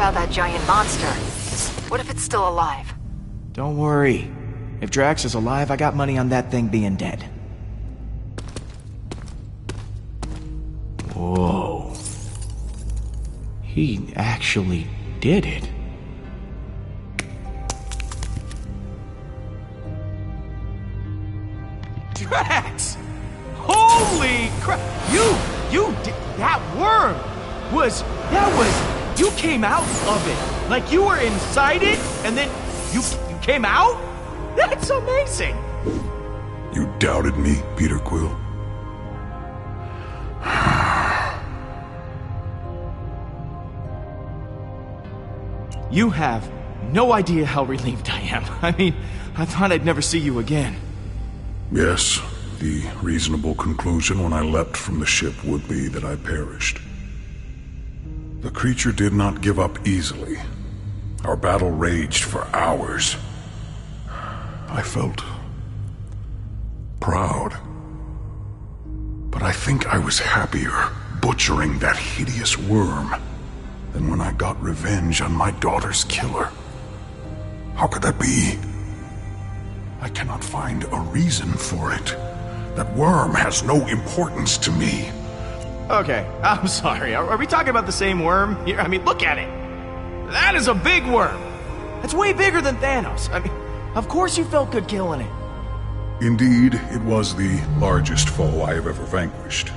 about that giant monster. What if it's still alive? Don't worry. If Drax is alive, I got money on that thing being dead. Whoa. He actually did it. Drax! Holy crap! That worm you came out of it. Like you were inside it, and then you came out? That's amazing! You doubted me, Peter Quill? You have no idea how relieved I am. I mean, I thought I'd never see you again. Yes, the reasonable conclusion when I leapt from the ship would be that I perished. The creature did not give up easily. Our battle raged for hours. I felt proud. But I think I was happier butchering that hideous worm than when I got revenge on my daughter's killer. How could that be? I cannot find a reason for it. That worm has no importance to me. Okay, I'm sorry. Are we talking about the same worm here? I mean, look at it. That is a big worm. That's way bigger than Thanos. I mean, of course you felt good killing it. Indeed, it was the largest foe I have ever vanquished.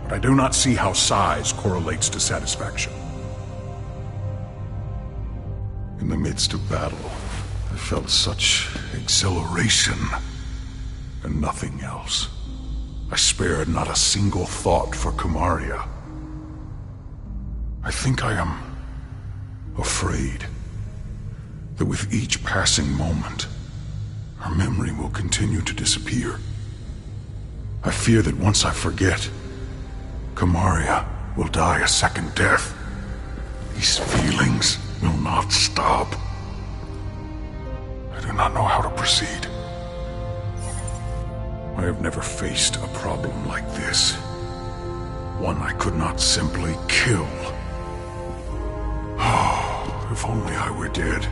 But I do not see how size correlates to satisfaction. In the midst of battle, I felt such exhilaration and nothing else. I spared not a single thought for Kumaria. I think I am afraid that with each passing moment, her memory will continue to disappear. I fear that once I forget, Kumaria will die a second death. These feelings will not stop. I do not know how to proceed. I have never faced a problem like this. One I could not simply kill. Oh, if only I were dead.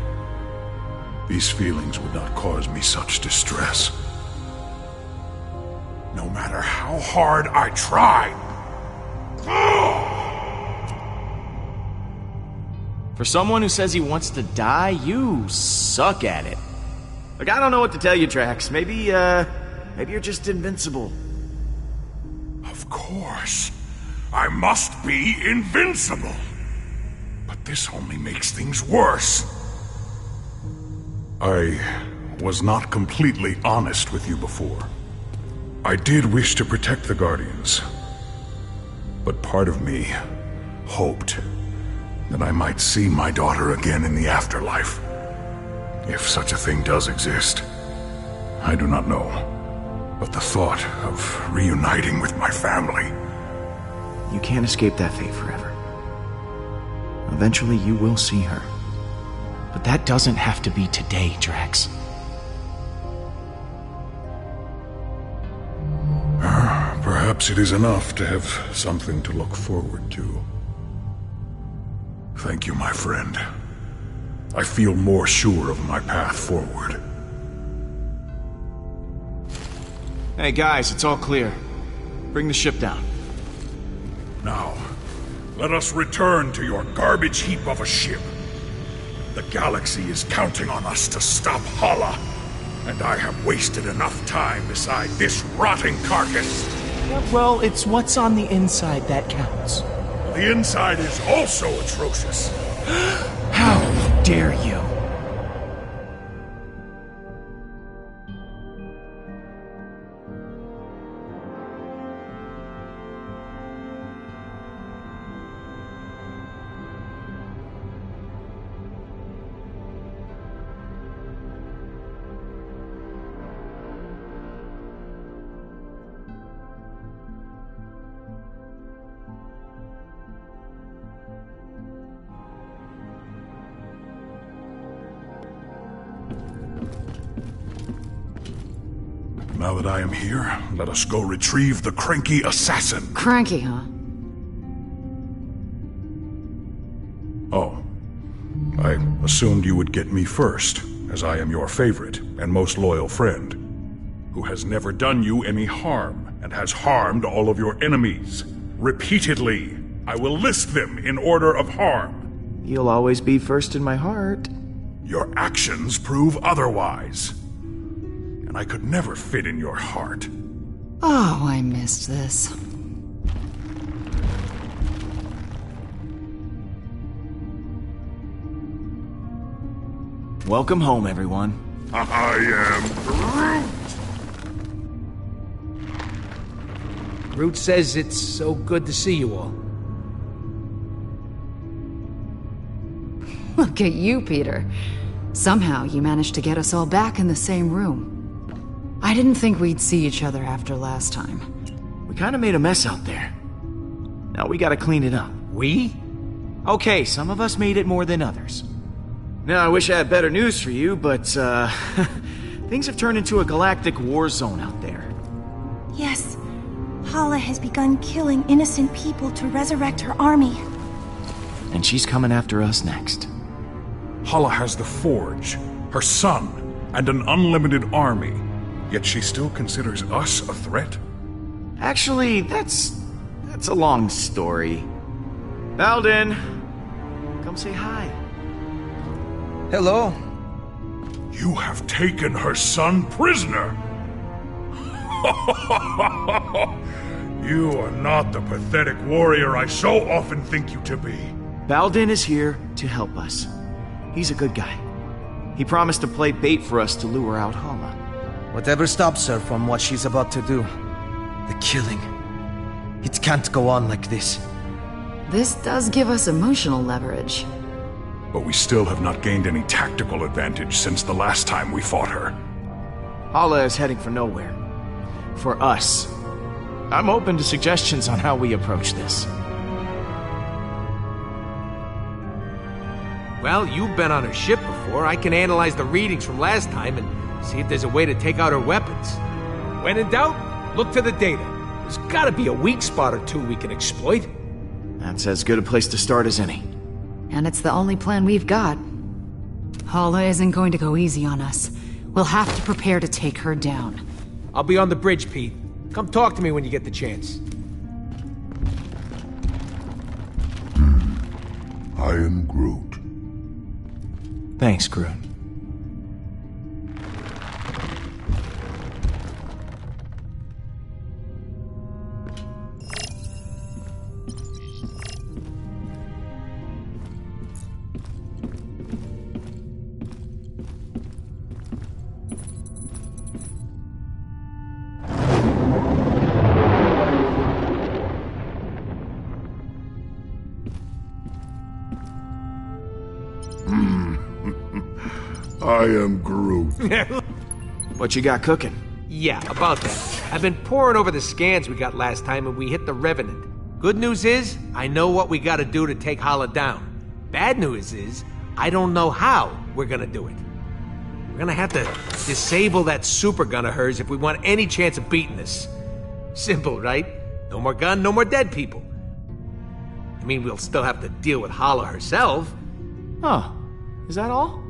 These feelings would not cause me such distress. No matter how hard I try. For someone who says he wants to die, you suck at it. Like, I don't know what to tell you, Drax. Maybe you're just invincible. Of course. I must be invincible. But this only makes things worse. I was not completely honest with you before. I did wish to protect the Guardians. But part of me hoped that I might see my daughter again in the afterlife. If such a thing does exist. I do not know. But the thought of reuniting with my family... You can't escape that fate forever. Eventually you will see her. But that doesn't have to be today, Drax. Perhaps it is enough to have something to look forward to. Thank you, my friend. I feel more sure of my path forward. Hey guys, it's all clear. Bring the ship down. Now, let us return to your garbage heap of a ship. The galaxy is counting on us to stop Hala, and I have wasted enough time beside this rotting carcass. Well, it's what's on the inside that counts. The inside is also atrocious. How dare you? Now that I am here, let us go retrieve the cranky assassin. Cranky, huh? Oh, Assumed you would get me first, as I am your favorite and most loyal friend, who has never done you any harm and has harmed all of your enemies. Repeatedly, I will list them in order of harm. You'll always be first in my heart. Your actions prove otherwise. And I could never fit in your heart. Oh, I missed this. Welcome home, everyone. I am Groot! Groot says it's so good to see you all. Look at you, Peter. Somehow you managed to get us all back in the same room. I didn't think we'd see each other after last time. We kind of made a mess out there. Now we gotta clean it up. We? Okay, some of us made it more than others. Now, I wish I had better news for you, but, things have turned into a galactic war zone out there. Yes. Hala has begun killing innocent people to resurrect her army. And she's coming after us next. Hala has the Forge, her son, and an unlimited army. Yet she still considers us a threat? Actually, that's a long story. Balden, come say hi. Hello. You have taken her son prisoner! You are not the pathetic warrior I so often think you to be. Balden is here to help us. He's a good guy. He promised to play bait for us to lure out Hala. Whatever stops her from what she's about to do. The killing. It can't go on like this. This does give us emotional leverage. But we still have not gained any tactical advantage since the last time we fought her. Hala is heading for nowhere. For us. I'm open to suggestions on how we approach this. Well, you've been on her ship before. I can analyze the readings from last time and see if there's a way to take out her weapons. When in doubt, look to the data. There's gotta be a weak spot or two we can exploit. That's as good a place to start as any. And it's the only plan we've got. Hala isn't going to go easy on us. We'll have to prepare to take her down. I'll be on the bridge, Pete. Come talk to me when you get the chance. I am Groot. Thanks, Groot. I am Groot. What you got cooking? Yeah, about that. I've been poring over the scans we got last time and we hit the Revenant. Good news is, I know what we gotta do to take Hala down. Bad news is, I don't know how we're gonna do it. We're gonna have to disable that super gun of hers if we want any chance of beating this. Simple, right? No more gun, no more dead people. I mean, we'll still have to deal with Hala herself. Oh, is that all?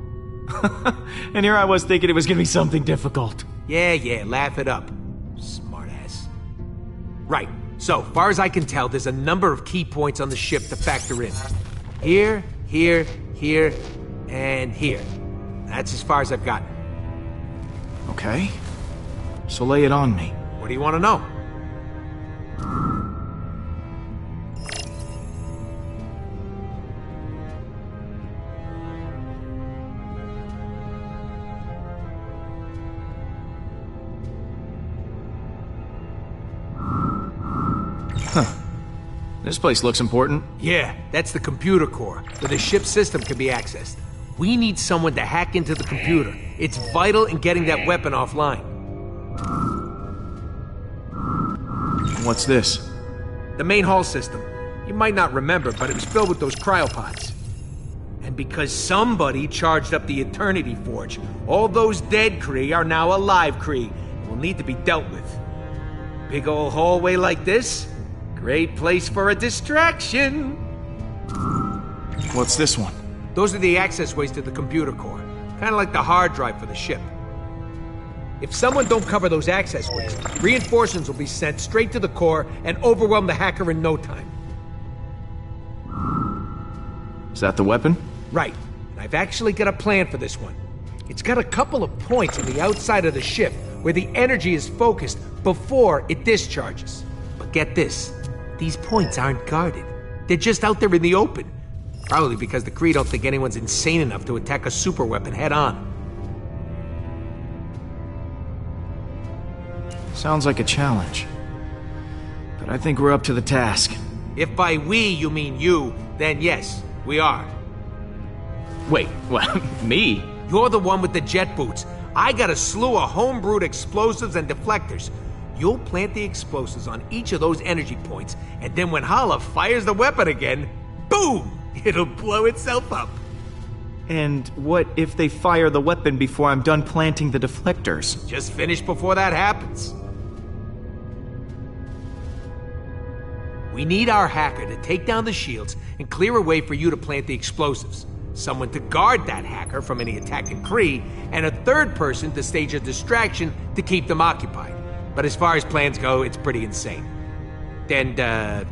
And here I was thinking it was gonna be something difficult. Yeah, laugh it up. Smartass. Right, so far as I can tell, there's a number of key points on the ship to factor in. Here, here, and here. That's as far as I've gotten. Okay. So lay it on me. What do you want to know? This place looks important. Yeah, that's the computer core, where the ship's system can be accessed. We need someone to hack into the computer. It's vital in getting that weapon offline. What's this? The main hull system. You might not remember, but it was filled with those cryopods. And because somebody charged up the Eternity Forge, all those dead Kree are now alive Kree and will need to be dealt with. Big old hallway like this? Great place for a distraction. What's this one? Those are the access ways to the computer core. Kind of like the hard drive for the ship. If someone don't cover those access ways, reinforcements will be sent straight to the core and overwhelm the hacker in no time. Is that the weapon? Right. And I've actually got a plan for this one. It's got a couple of points on the outside of the ship where the energy is focused before it discharges. But get this, these points aren't guarded. They're just out there in the open. Probably because the Kree don't think anyone's insane enough to attack a superweapon head-on. Sounds like a challenge. But I think we're up to the task. If by we you mean you, then yes, we are. Wait, what? Me? You're the one with the jet boots. I got a slew of homebrewed explosives and deflectors. You'll plant the explosives on each of those energy points, and then when Hala fires the weapon again, boom! It'll blow itself up. And what if they fire the weapon before I'm done planting the deflectors? Just finish before that happens. We need our hacker to take down the shields and clear a way for you to plant the explosives. Someone to guard that hacker from any attacking Kree, and a third person to stage a distraction to keep them occupied. But as far as plans go, it's pretty insane. And,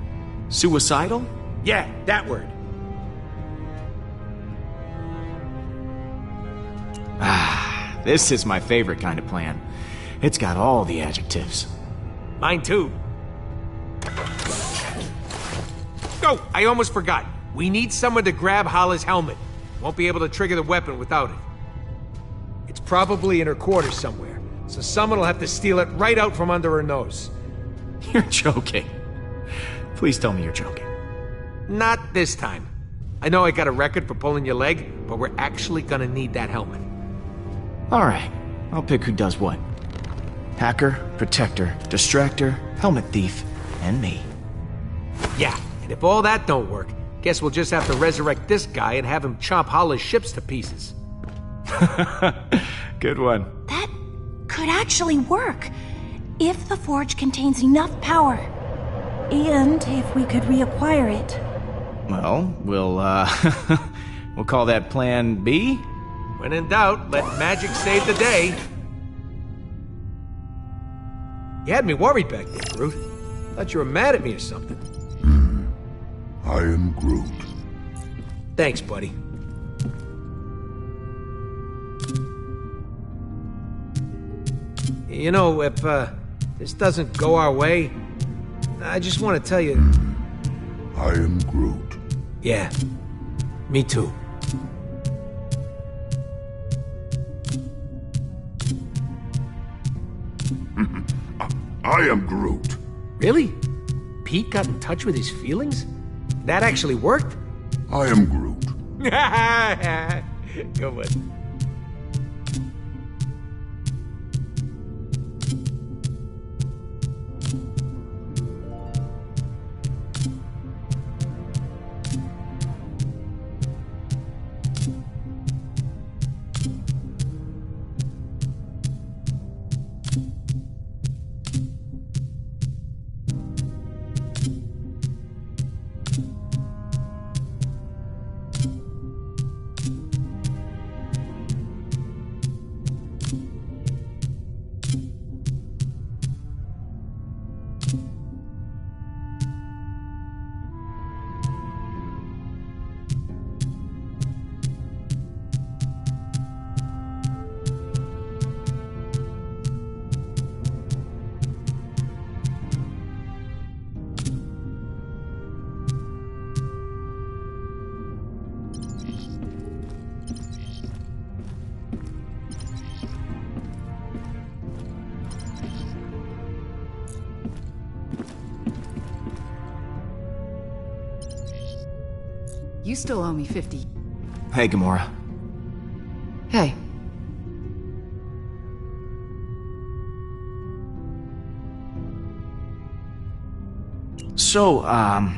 Suicidal? yeah, that word. This is my favorite kind of plan. It's got all the adjectives. Mine too. Oh, I almost forgot. We need someone to grab Hala's helmet. Won't be able to trigger the weapon without it. It's probably in her quarters somewhere, so someone will have to steal it right out from under her nose. You're joking. Please tell me you're joking. Not this time. I know I got a record for pulling your leg, but we're actually gonna need that helmet. Alright, I'll pick who does what. Hacker, protector, distractor, helmet thief, and me. Yeah, and if all that don't work, guess we'll just have to resurrect this guy and have him chomp Hala's ships to pieces. Good one. That could actually work, if the forge contains enough power. And if we could reacquire it. Well, we'll call that Plan B? When in doubt, let magic save the day. You had me worried back there, Groot. Thought you were mad at me or something. I am Groot. Thanks, buddy. You know, if this doesn't go our way, I just want to tell you... I am Groot. Yeah, me too. I am Groot. Really? Pete got in touch with his feelings? That actually worked? I am Groot. Good one. You still owe me 50. Hey, Gamora. Hey. So, I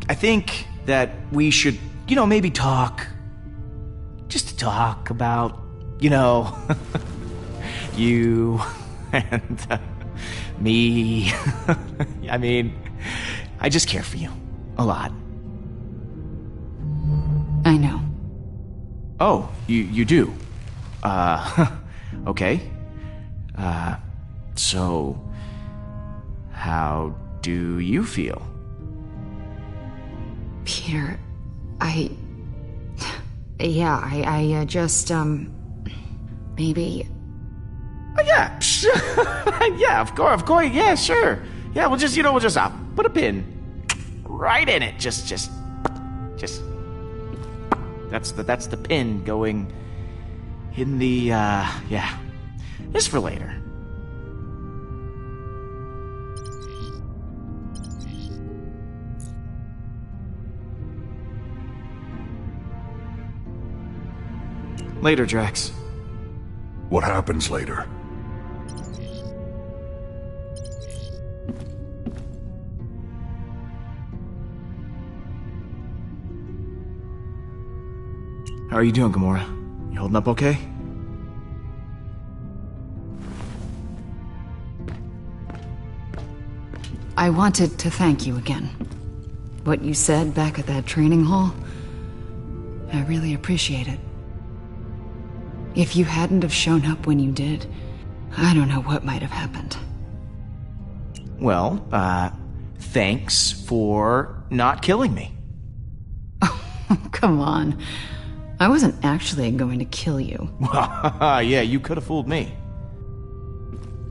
think that we should, maybe talk. Just to talk about, you and me. I mean, I just care for you. A lot. I know. Oh, you do? Okay. So... how do you feel? Peter, Yeah, I just, maybe... Oh, yeah, sure. Yeah, of course, yeah, sure. Yeah, we'll just put a pin right in it. Just... That's the pin going in the, yeah. Just for later. Later, Drax. What happens later? How are you doing, Gamora? You holding up okay? I wanted to thank you again. What you said back at that training hall, I really appreciate it. If you hadn't have shown up when you did, I don't know what might have happened. Well, thanks for not killing me. Come on. I wasn't actually going to kill you. Yeah, you could have fooled me.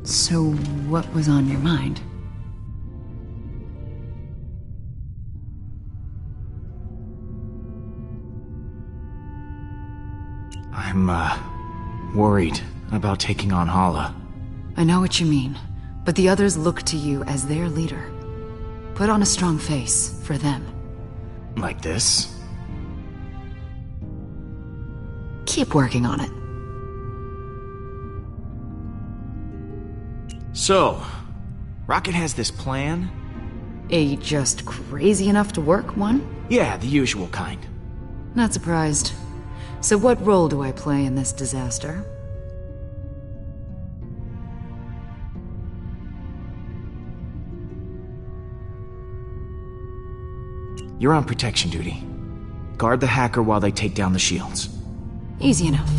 So, what was on your mind? I'm, worried about taking on Hala. I know what you mean, but the others look to you as their leader. Put on a strong face for them. Like this? Keep working on it. So, Rocket has this plan? A just crazy enough to work one? Yeah, the usual kind. Not surprised. So what role do I play in this disaster? You're on protection duty. Guard the hacker while they take down the shields. Easy enough.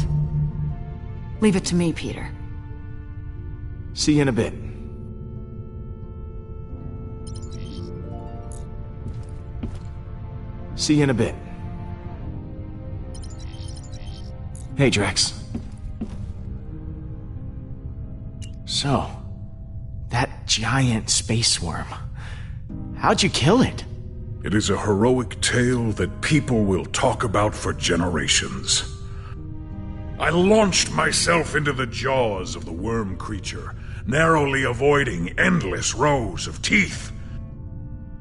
Leave it to me, Peter. See you in a bit. See you in a bit. Hey, Drax. So, that giant space worm. How'd you kill it? It is a heroic tale that people will talk about for generations. I launched myself into the jaws of the worm creature, narrowly avoiding endless rows of teeth.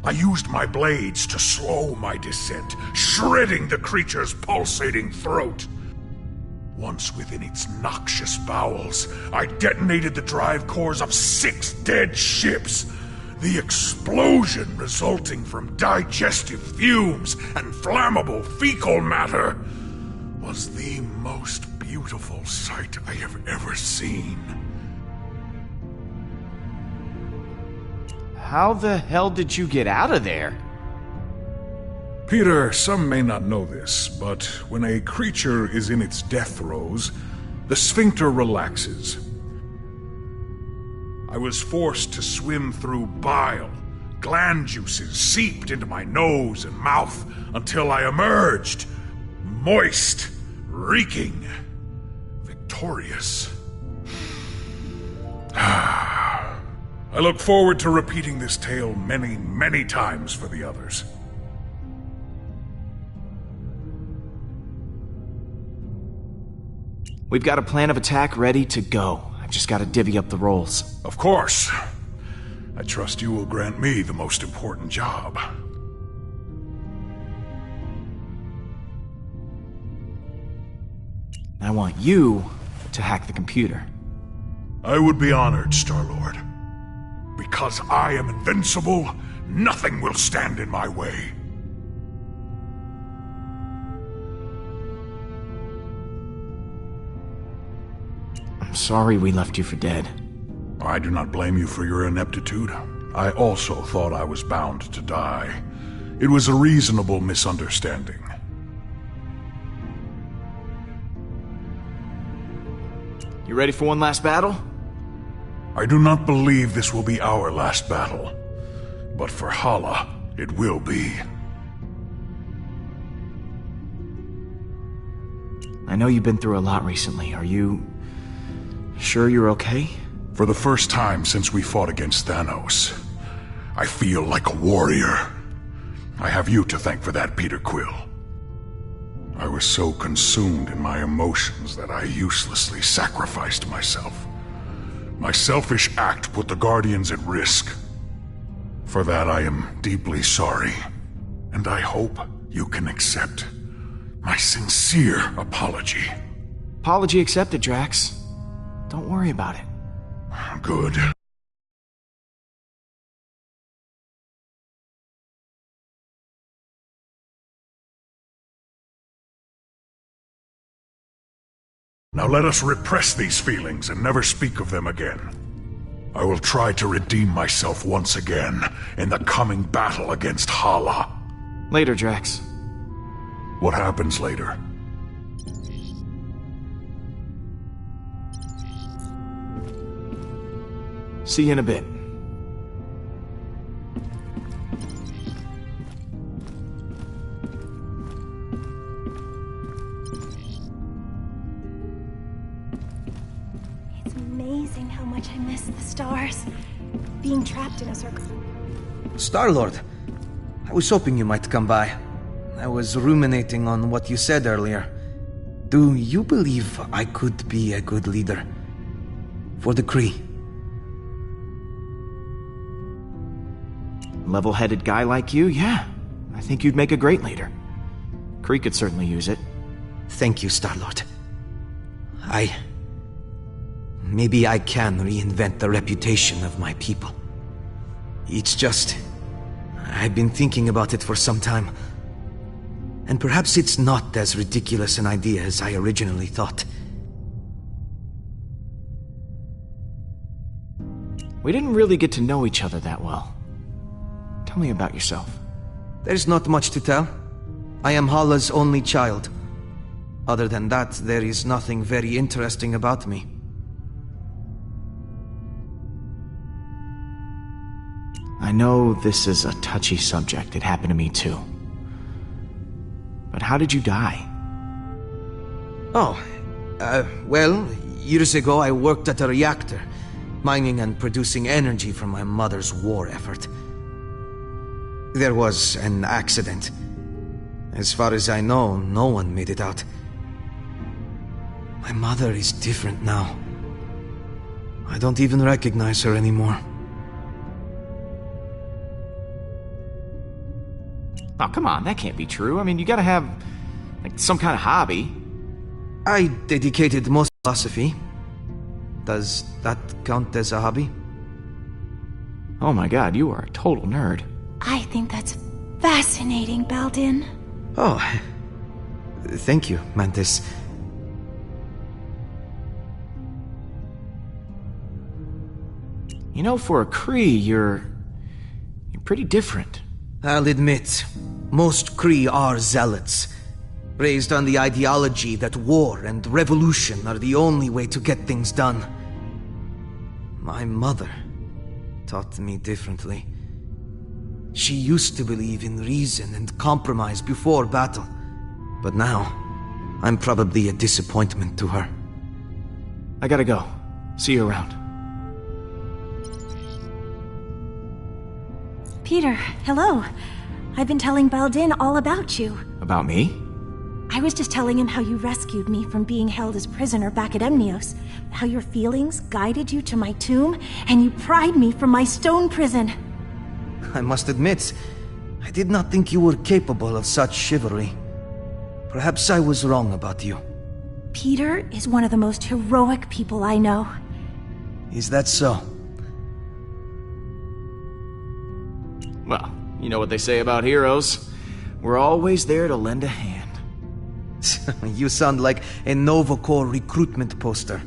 I used my blades to slow my descent, shredding the creature's pulsating throat. Once within its noxious bowels, I detonated the drive cores of 6 dead ships. The explosion resulting from digestive fumes and flammable fecal matter was the most beautiful sight I have ever seen. How the hell did you get out of there? Peter, some may not know this, but when a creature is in its death throes, the sphincter relaxes. I was forced to swim through bile. Gland juices seeped into my nose and mouth until I emerged, moist, reeking, victorious. I look forward to repeating this tale many, many times for the others. We've got a plan of attack ready to go. I've just got to divvy up the roles. Of course. I trust you will grant me the most important job. I want you to hack the computer. I would be honored, Star-Lord. Because I am invincible, nothing will stand in my way. I'm sorry we left you for dead. I do not blame you for your ineptitude. I also thought I was bound to die. It was a reasonable misunderstanding. You ready for one last battle? I do not believe this will be our last battle. But for Hala, it will be. I know you've been through a lot recently. Are you sure you're okay? For the first time since we fought against Thanos, I feel like a warrior. I have you to thank for that, Peter Quill. I was so consumed in my emotions that I uselessly sacrificed myself. My selfish act put the Guardians at risk. For that I am deeply sorry, and I hope you can accept my sincere apology. Apology accepted, Drax. Don't worry about it. Good. Now let us repress these feelings and never speak of them again. I will try to redeem myself once again in the coming battle against Hala. Later, Drax. What happens later? See you in a bit. It's amazing how much I miss the stars. Being trapped in a circle. Star-Lord, I was hoping you might come by. I was ruminating on what you said earlier. Do you believe I could be a good leader? For the Kree? Level-headed guy like you, yeah. I think you'd make a great leader. Kree could certainly use it. Thank you, Star-Lord. Maybe I can reinvent the reputation of my people. It's just... I've been thinking about it for some time. And perhaps it's not as ridiculous an idea as I originally thought. We didn't really get to know each other that well. Tell me about yourself. There's not much to tell. I am Hala's only child. Other than that, there is nothing very interesting about me. I know this is a touchy subject. It happened to me too. But how did you die? Well, years ago I worked at a reactor, mining and producing energy from my mother's war effort. There was an accident. As far as I know, no one made it out. My mother is different now. I don't even recognize her anymore. Oh, come on, that can't be true. I mean, you gotta have, like, some kind of hobby. I dedicated most philosophy. Does that count as a hobby? Oh my god, you are a total nerd. I think that's fascinating, Baldin. Oh, thank you, Mantis. You know, for a Kree, you're pretty different. I'll admit, most Kree are zealots, raised on the ideology that war and revolution are the only way to get things done. My mother taught me differently. She used to believe in reason and compromise before battle, but now, I'm probably a disappointment to her. I gotta go. See you around. Peter, hello. I've been telling Baldin all about you. About me? I was just telling him how you rescued me from being held as prisoner back at Emnios, how your feelings guided you to my tomb, and you pried me from my stone prison. I must admit, I did not think you were capable of such chivalry. Perhaps I was wrong about you. Peter is one of the most heroic people I know. Is that so? Well, you know what they say about heroes. We're always there to lend a hand. You sound like a Nova Corps recruitment poster.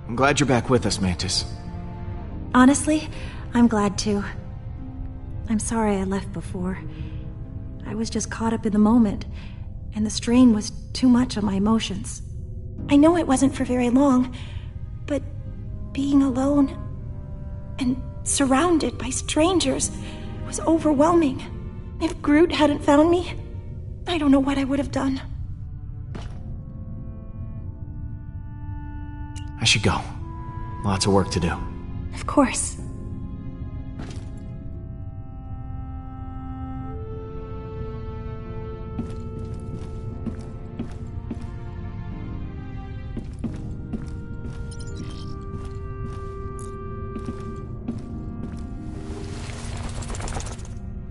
I'm glad you're back with us, Mantis. Honestly, I'm glad too. I'm sorry I left before. I was just caught up in the moment. and the strain was too much on my emotions. I know it wasn't for very long, but being alone and surrounded by strangers was overwhelming. If Groot hadn't found me, I don't know what I would have done. I should go. Lots of work to do. Of course.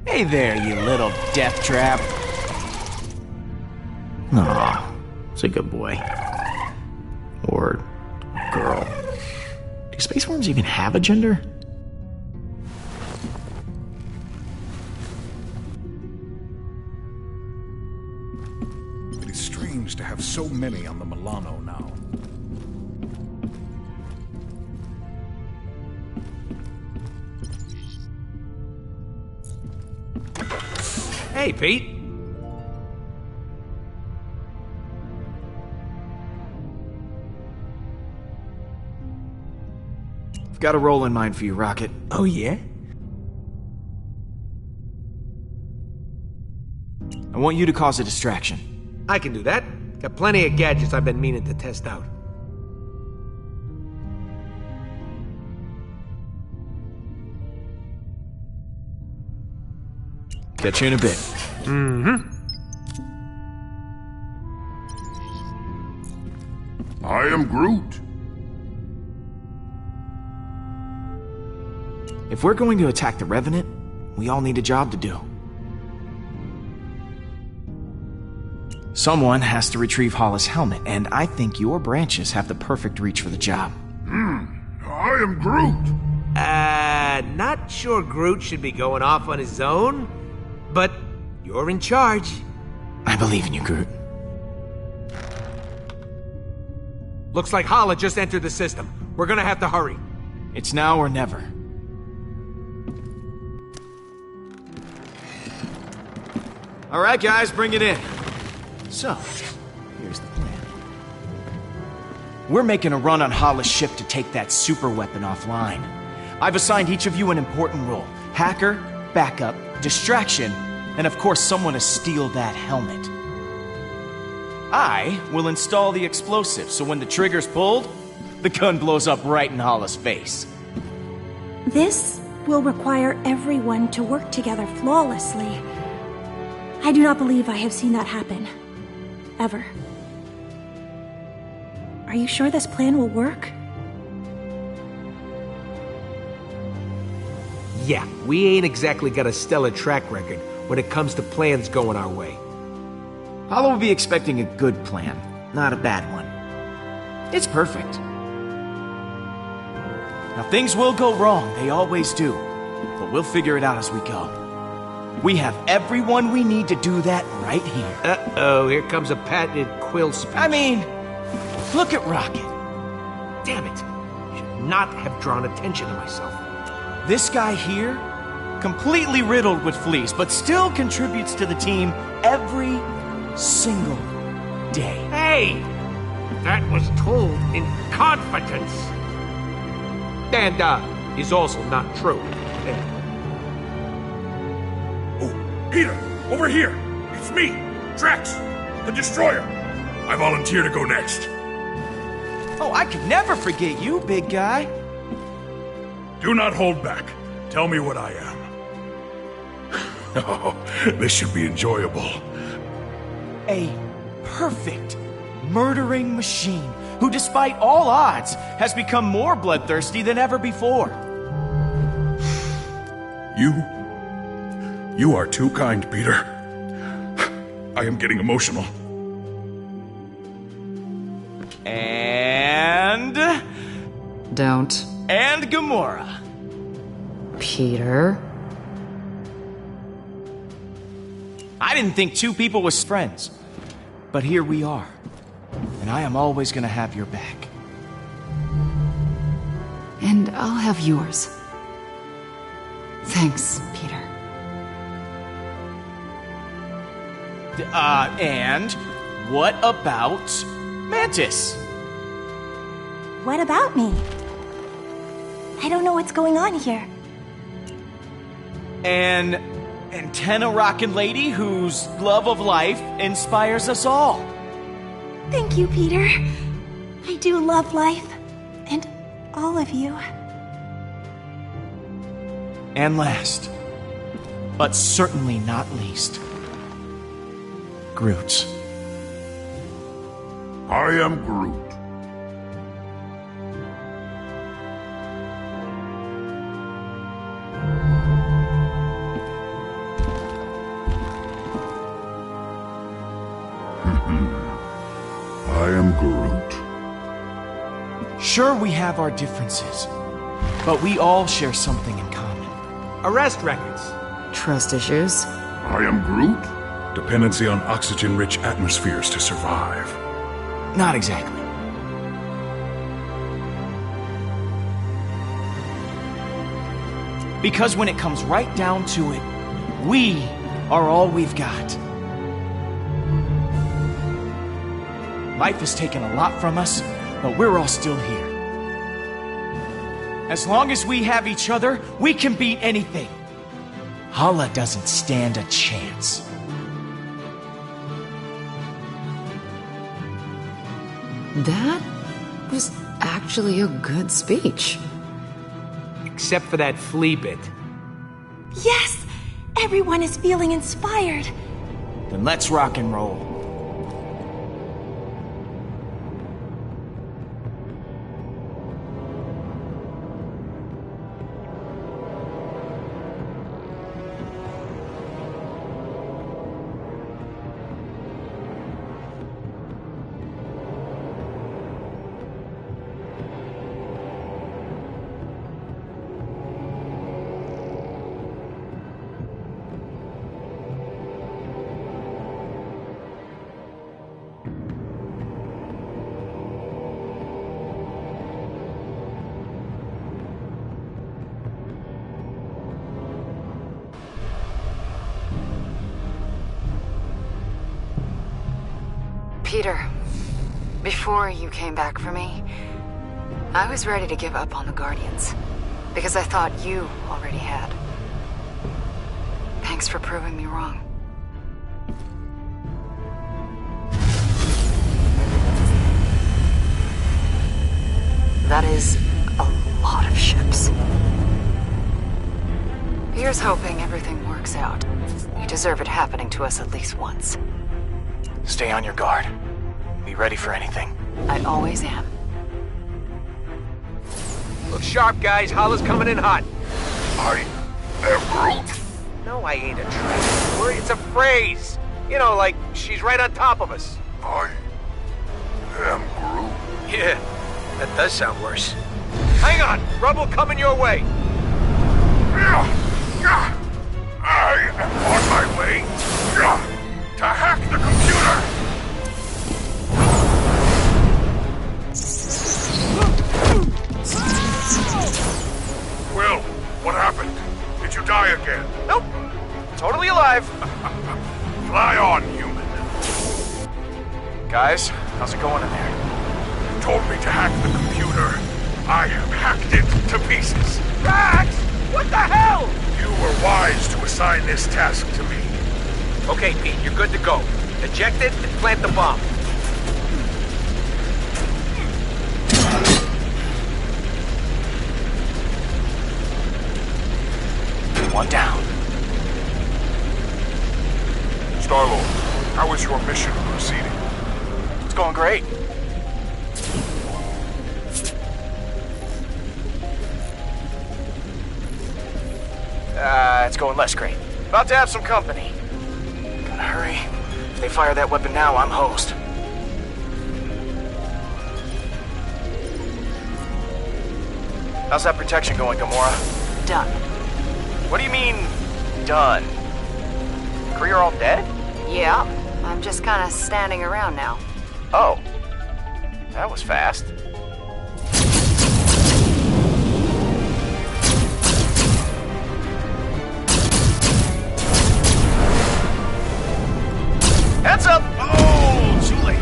Hey there, you little death trap. Aw, it's a good boy. Or girl. Do space worms even have a gender? It is strange to have so many on the Milano now. Hey, Pete. I've got a role in mind for you, Rocket. Oh, yeah? I want you to cause a distraction. I can do that. Got plenty of gadgets I've been meaning to test out. Catch you in a bit. I am Groot. If we're going to attack the Revenant, we all need a job to do. Someone has to retrieve Hollis' helmet, and I think your branches have the perfect reach for the job. I am Groot. Not sure Groot should be going off on his own, but you're in charge. I believe in you, Groot. Looks like Hala just entered the system. We're gonna have to hurry. It's now or never. All right, guys, bring it in. So, here's the plan. We're making a run on Hollis' ship to take that super weapon offline. I've assigned each of you an important role. Hacker, backup, distraction, and of course someone to steal that helmet. I will install the explosive, so when the trigger's pulled, the gun blows up right in Hollis' face. This will require everyone to work together flawlessly. I do not believe I have seen that happen. Ever. Are you sure this plan will work? Yeah, we ain't exactly got a stellar track record when it comes to plans going our way. Hollow will be expecting a good plan, not a bad one. It's perfect. Now, things will go wrong, they always do. But we'll figure it out as we go. We have everyone we need to do that right here. Uh-oh, here comes a patented quill speech. I mean, look at Rocket. Damn it. Should not have drawn attention to myself. This guy here, completely riddled with fleas, but still contributes to the team every single day. Hey! That was told in confidence. And, is also not true. Oh, Peter, over here. It's me, Drax, the Destroyer. I volunteer to go next. Oh, I could never forget you, big guy. Do not hold back. Tell me what I am. Oh, this should be enjoyable. A perfect murdering machine who, despite all odds, has become more bloodthirsty than ever before. You are too kind, Peter. I am getting emotional. And... Don't. And Gamora. Peter? I didn't think two people was friends. But here we are. And I am always gonna have your back. And I'll have yours. Thanks, Peter. And what about Mantis? What about me? I don't know what's going on here. An antenna rockin' lady whose love of life inspires us all. Thank you, Peter. I do love life. And all of you. And last, but certainly not least, Groot. I am Groot. I am Groot. Sure, we have our differences, but we all share something in common. Arrest records. Trust issues. I am Groot. Dependency on oxygen-rich atmospheres to survive. Not exactly. Because when it comes right down to it, we are all we've got. Life has taken a lot from us, but we're all still here. As long as we have each other, we can beat anything. Hala doesn't stand a chance. That was actually a good speech. Except for that flea bit. Yes! Everyone is feeling inspired. Then let's rock and roll. Peter, before you came back for me, I was ready to give up on the Guardians, because I thought you already had. Thanks for proving me wrong. That is a lot of ships. Here's hoping everything works out. We deserve it happening to us at least once. Stay on your guard. Be ready for anything. I always am. Look sharp, guys. Hala's coming in hot. I am Groot. No, I ain't a traitor. It's a phrase. You know, like she's right on top of us. I am Groot. Yeah, that does sound worse. Hang on! Rubble coming your way! I am on my way to hack the computer! Will, what happened? Did you die again? Nope. Totally alive. Fly on, human. Guys, how's it going in there? You told me to hack the computer. I have hacked it to pieces. Max! What the hell? You were wise to assign this task to me. Okay, Pete, you're good to go. Eject it and plant the bomb. One down. Star-Lord, how is your mission proceeding? It's going great. It's going less great. About to have some company. Gotta hurry. If they fire that weapon now, I'm host. How's that protection going, Gamora? Done. What do you mean, done? Kree are all dead? Yeah, I'm just kind of standing around now. Oh. That was fast. Heads up! Oh, too late.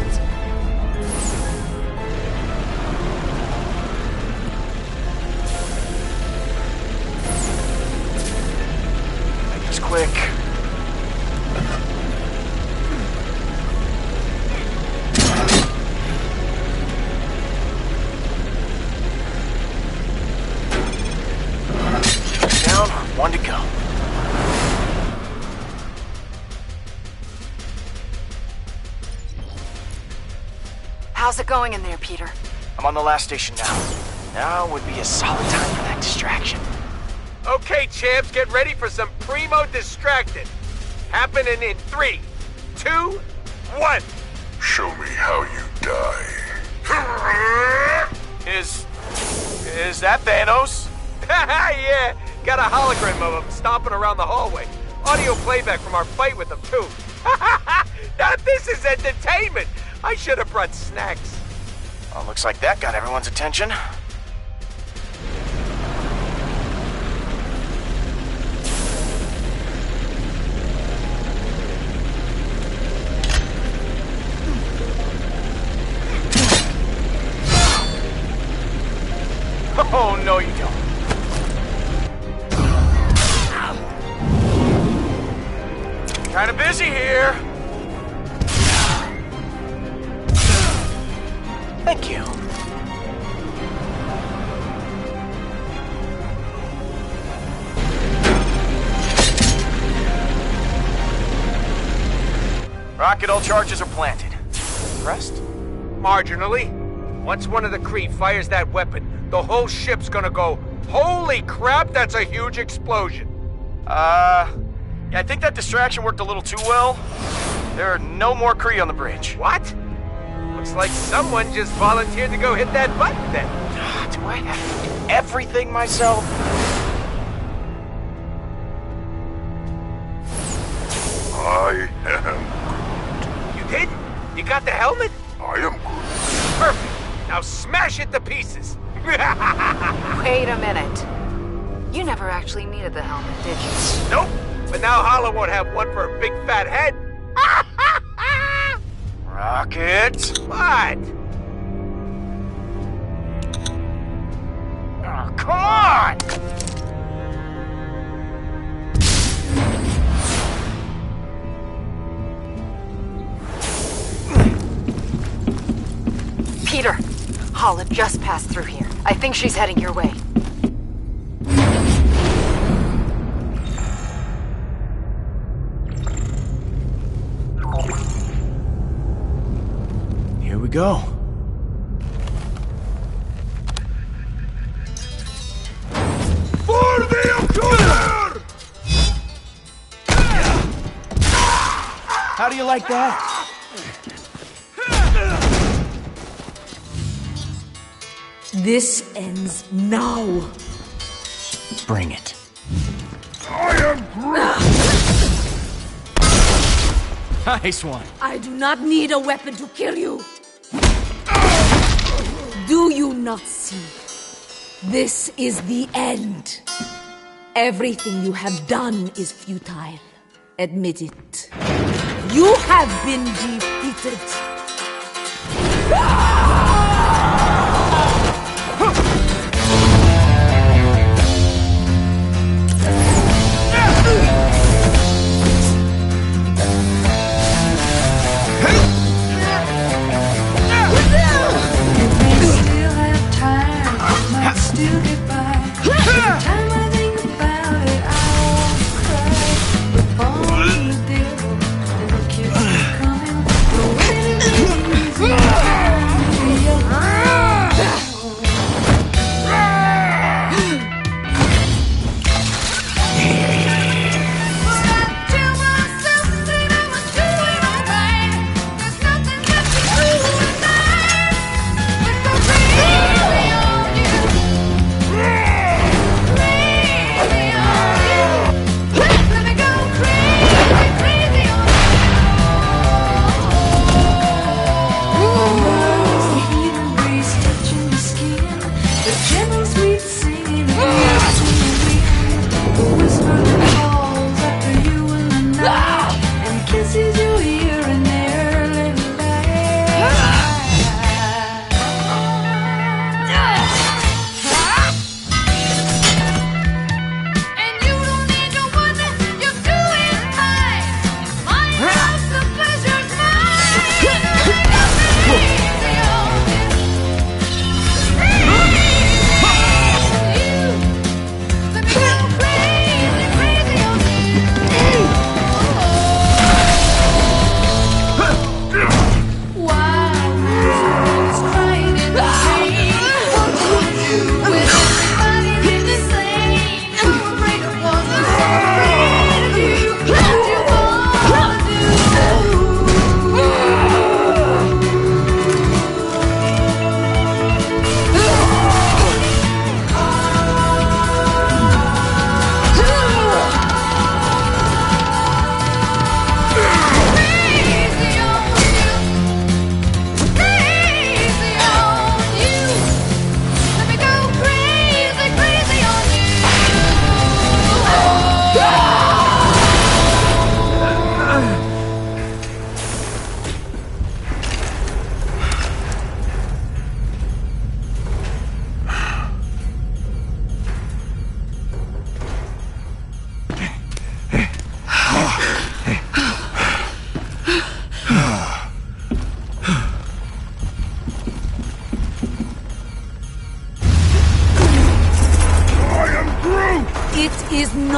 Make this quick. Down, one to go. How's it going in there, Peter? I'm on the last station now. Now would be a solid time for that distraction. Okay, champs, get ready for some primo distracted. Happening in 3, 2, 1. Show me how you die. Is that Thanos? Yeah, got a hologram of him stomping around the hallway. Audio playback from our fight with him, too. Now this is entertainment. I should have brought snacks. Well, looks like that got everyone's attention. Oh, no you don't. Kinda busy here. Thank you. Rocket, all charges are planted. Impressed? Marginally. Once one of the Kree fires that weapon, the whole ship's gonna go, holy crap, that's a huge explosion. Yeah, I think that distraction worked a little too well. There are no more Kree on the bridge. What? Looks like someone just volunteered to go hit that button then. Do I have to do everything myself? I am. You did? You got the helmet? I am Groot. Perfect. Now smash it to pieces. Wait a minute. You never actually needed the helmet, did you? Nope. But now Hala won't have one for a big fat head. Rocket. What? Oh, come on! Peter, Hala just passed through here. I think she's heading your way. Here we go. For the Accuser! How do you like that? This ends now. Bring it. I am Groot! Nice one. I do not need a weapon to kill you. Do you not see? This is the end. Everything you have done is futile. Admit it. You have been defeated.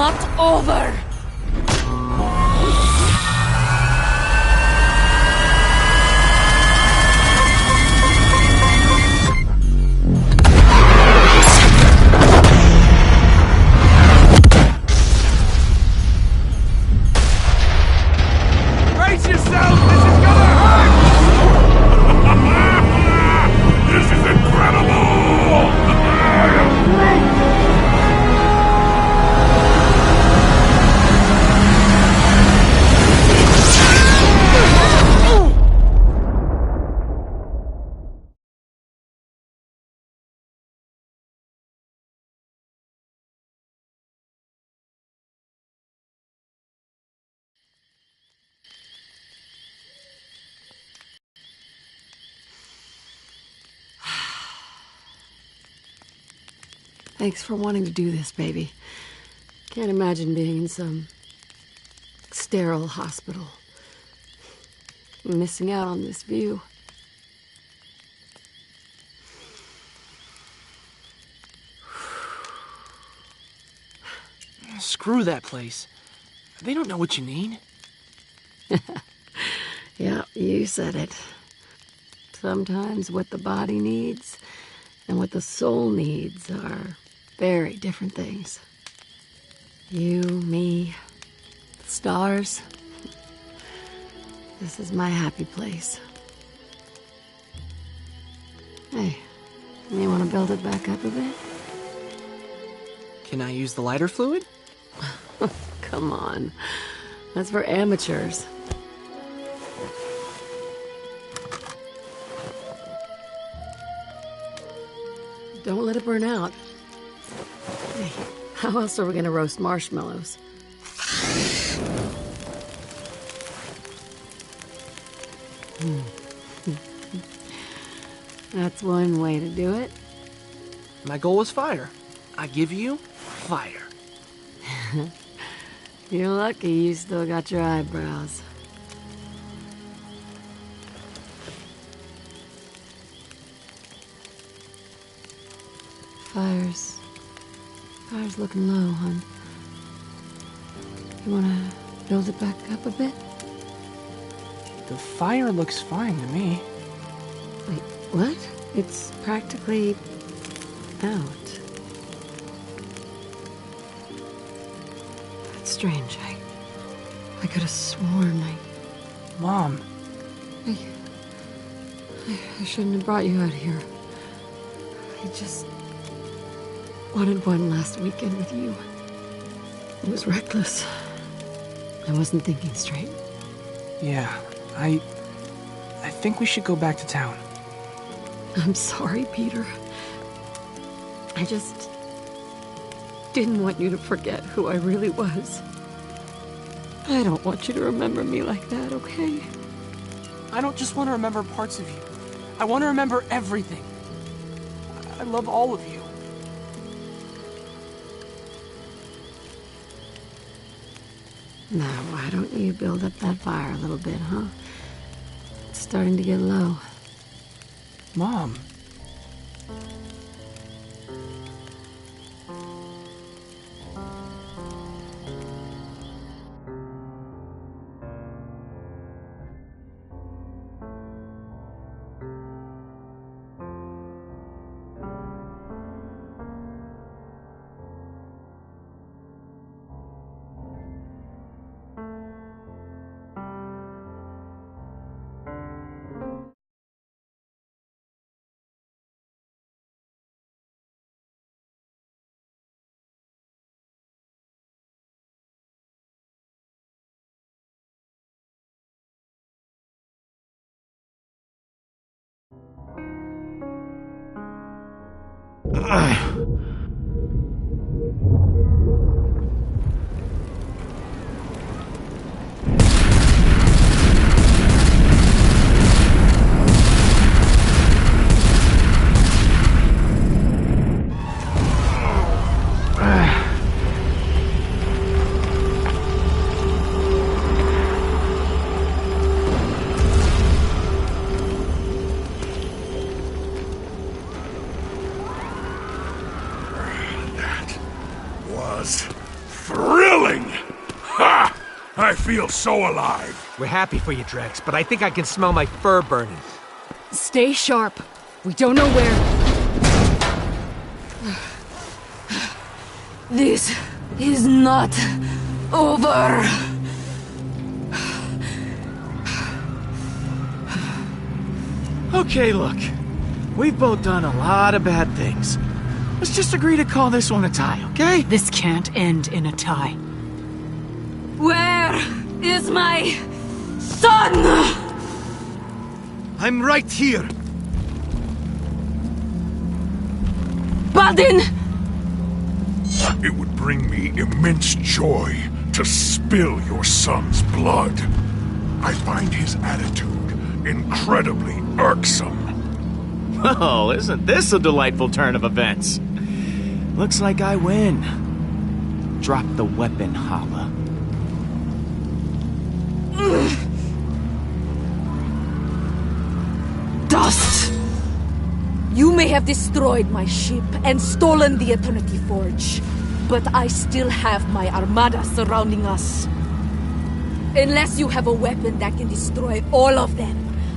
not over! Brace yourself! This is gonna hurt! This is incredible! I am Groot! Thanks for wanting to do this, baby. Can't imagine being in some sterile hospital. Missing out on this view. Screw that place. They don't know what you need. Yeah, you said it. Sometimes what the body needs and what the soul needs are very different things. You, me, the stars. This is my happy place. Hey, you want to build it back up a bit? Can I use the lighter fluid? Come on. That's for amateurs. Don't let it burn out. Hey, how else are we gonna roast marshmallows? That's one way to do it. My goal was fire. I give you fire. You're lucky you still got your eyebrows. Fire's looking low, hon. You wanna build it back up a bit? The fire looks fine to me. Wait, what? It's practically out. That's strange. I could have sworn Mom, I shouldn't have brought you out here. I just wanted one last weekend with you. It was reckless. I wasn't thinking straight. yeah, I think we should go back to town. I'm sorry, Peter. I just didn't want you to forget who I really was. I don't want you to remember me like that, okay? I don't just want to remember parts of you. I want to remember everything. I love all of you. Now, why don't you build up that fire a little bit, huh? It's starting to get low. Mom. feel so alive. We're happy for you, Drex, but I think I can smell my fur burning. Stay sharp. We don't know where. This is not over. Okay, look. We've both done a lot of bad things. Let's just agree to call this one a tie, okay? This can't end in a tie. Where is my son? I'm right here. Baldin! It would bring me immense joy to spill your son's blood. I find his attitude incredibly irksome. Oh, isn't this a delightful turn of events? Looks like I win. Drop the weapon, Hala. Dust! You may have destroyed my ship and stolen the Eternity Forge, but I still have my armada surrounding us. Unless you have a weapon that can destroy all of them,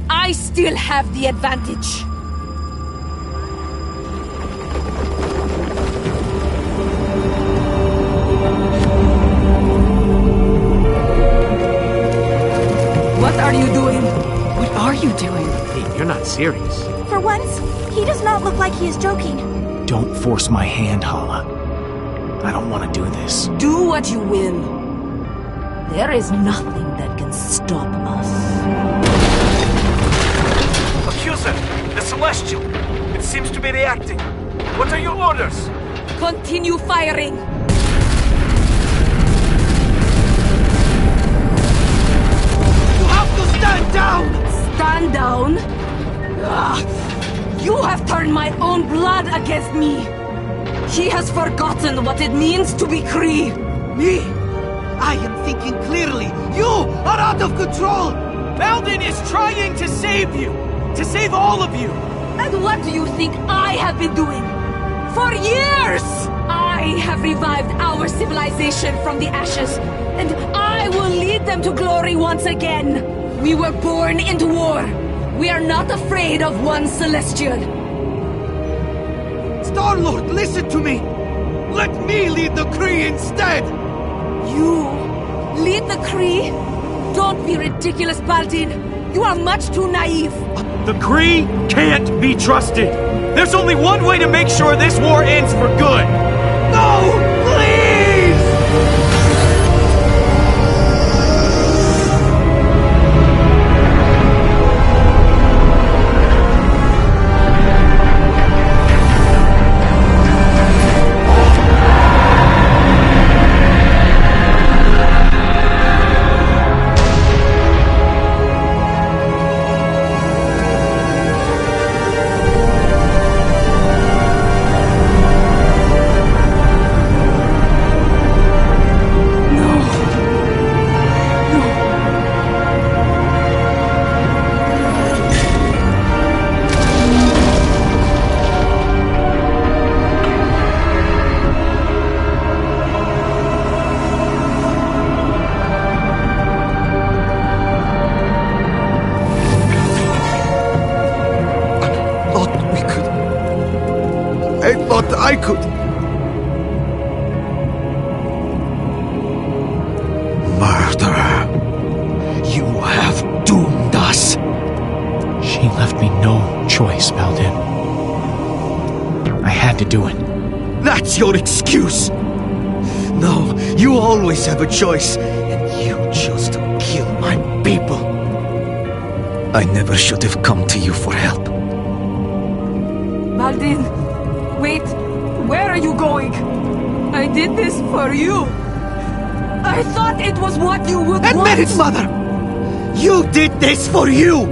I still have the advantage. What are you doing? What are you doing? Hey, you're not serious. For once, he does not look like he is joking. Don't force my hand, Hala. I don't want to do this. Do what you will. There is nothing that can stop us. Accuser, the Celestial. It seems to be reacting. What are your orders? Continue firing. You have to stand down! Stand down? Ugh. You have turned my own blood against me. He has forgotten what it means to be Kree. Me? I am thinking clearly. You are out of control! Baldin is trying to save you! To save all of you! And what do you think I have been doing? For years! I have revived our civilization from the ashes, and I will lead them to glory once again. We were born into war. We are not afraid of one Celestial. Star-Lord, listen to me! Let me lead the Kree instead! You lead the Kree? Don't be ridiculous, Baldin. You are much too naive. The Kree can't be trusted! There's only one way to make sure this war ends for good! No! Please! I could. Murderer. You have doomed us. She left me no choice, Baldin. I had to do it. That's your excuse. No, you always have a choice, and you chose to kill my people. I never should have come to you for help. Baldin, wait. Where are you going? I did this for you. I thought it was what you would want. Admit it, Mother! You did this for you!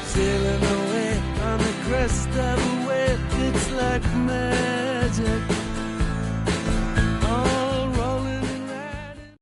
Sailing away. it's like magic. All rolling and riding.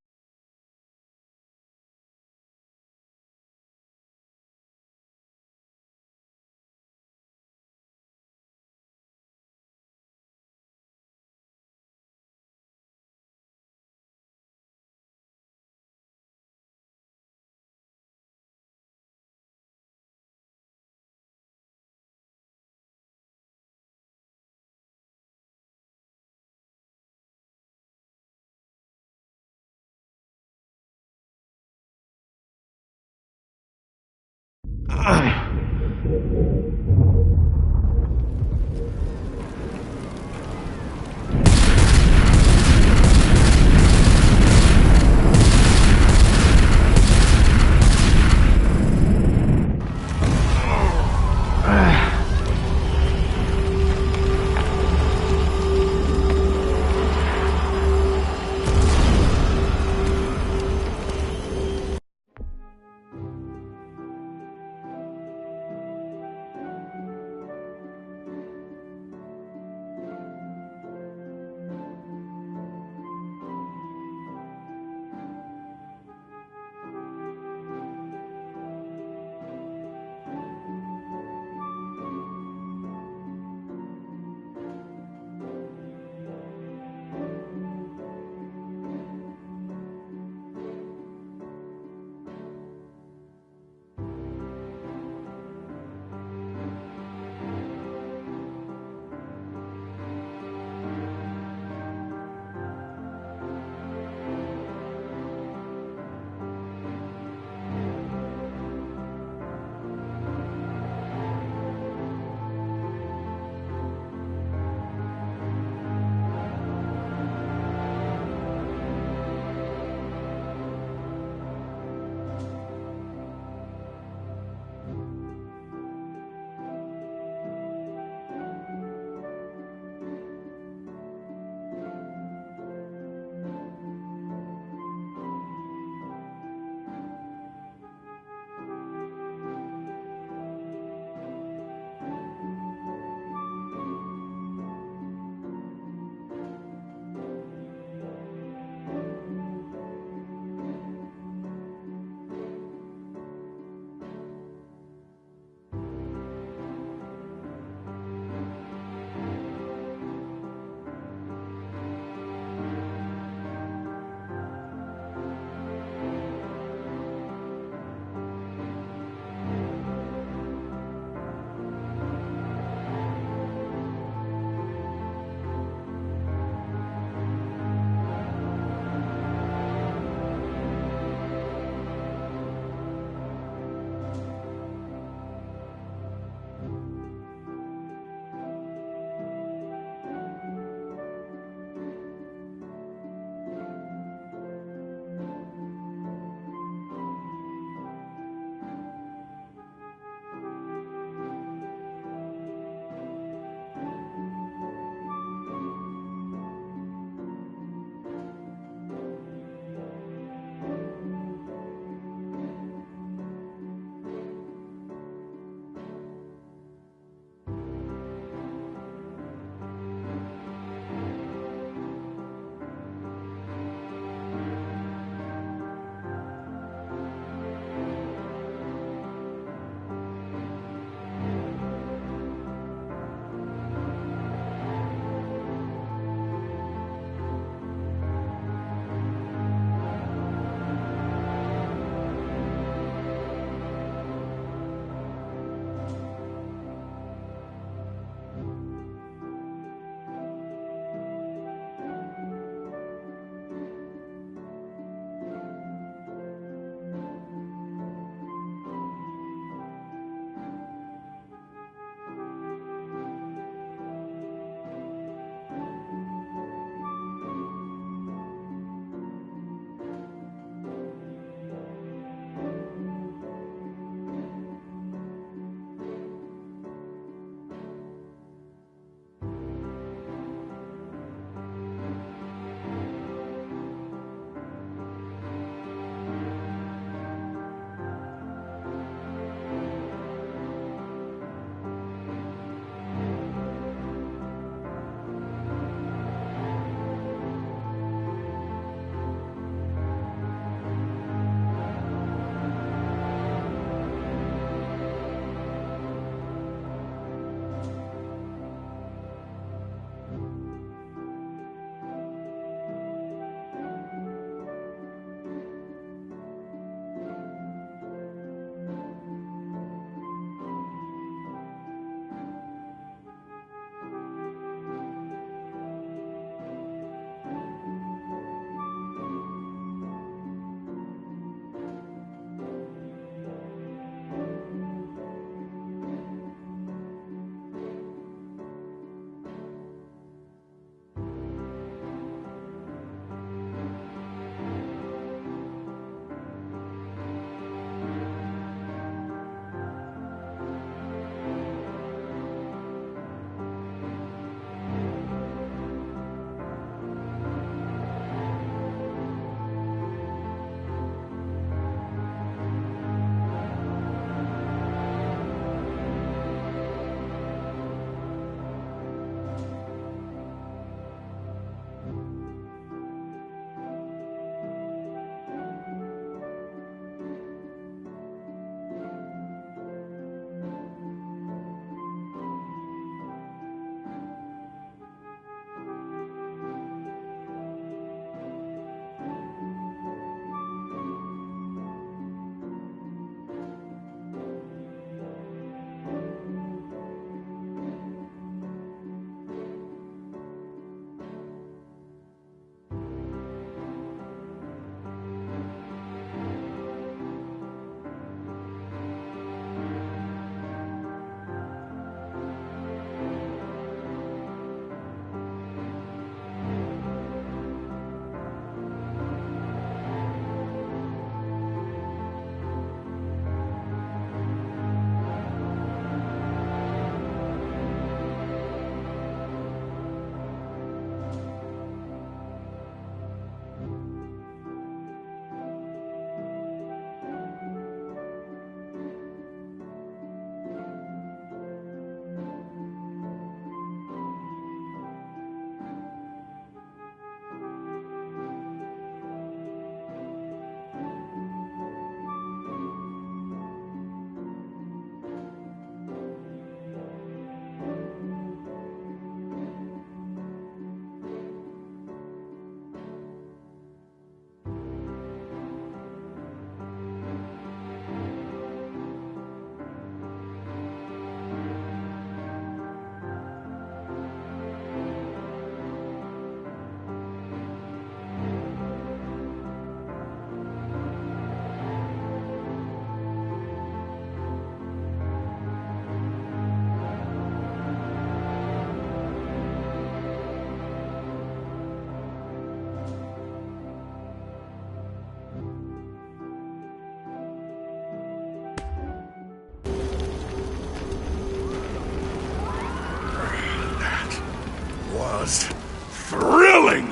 was thrilling!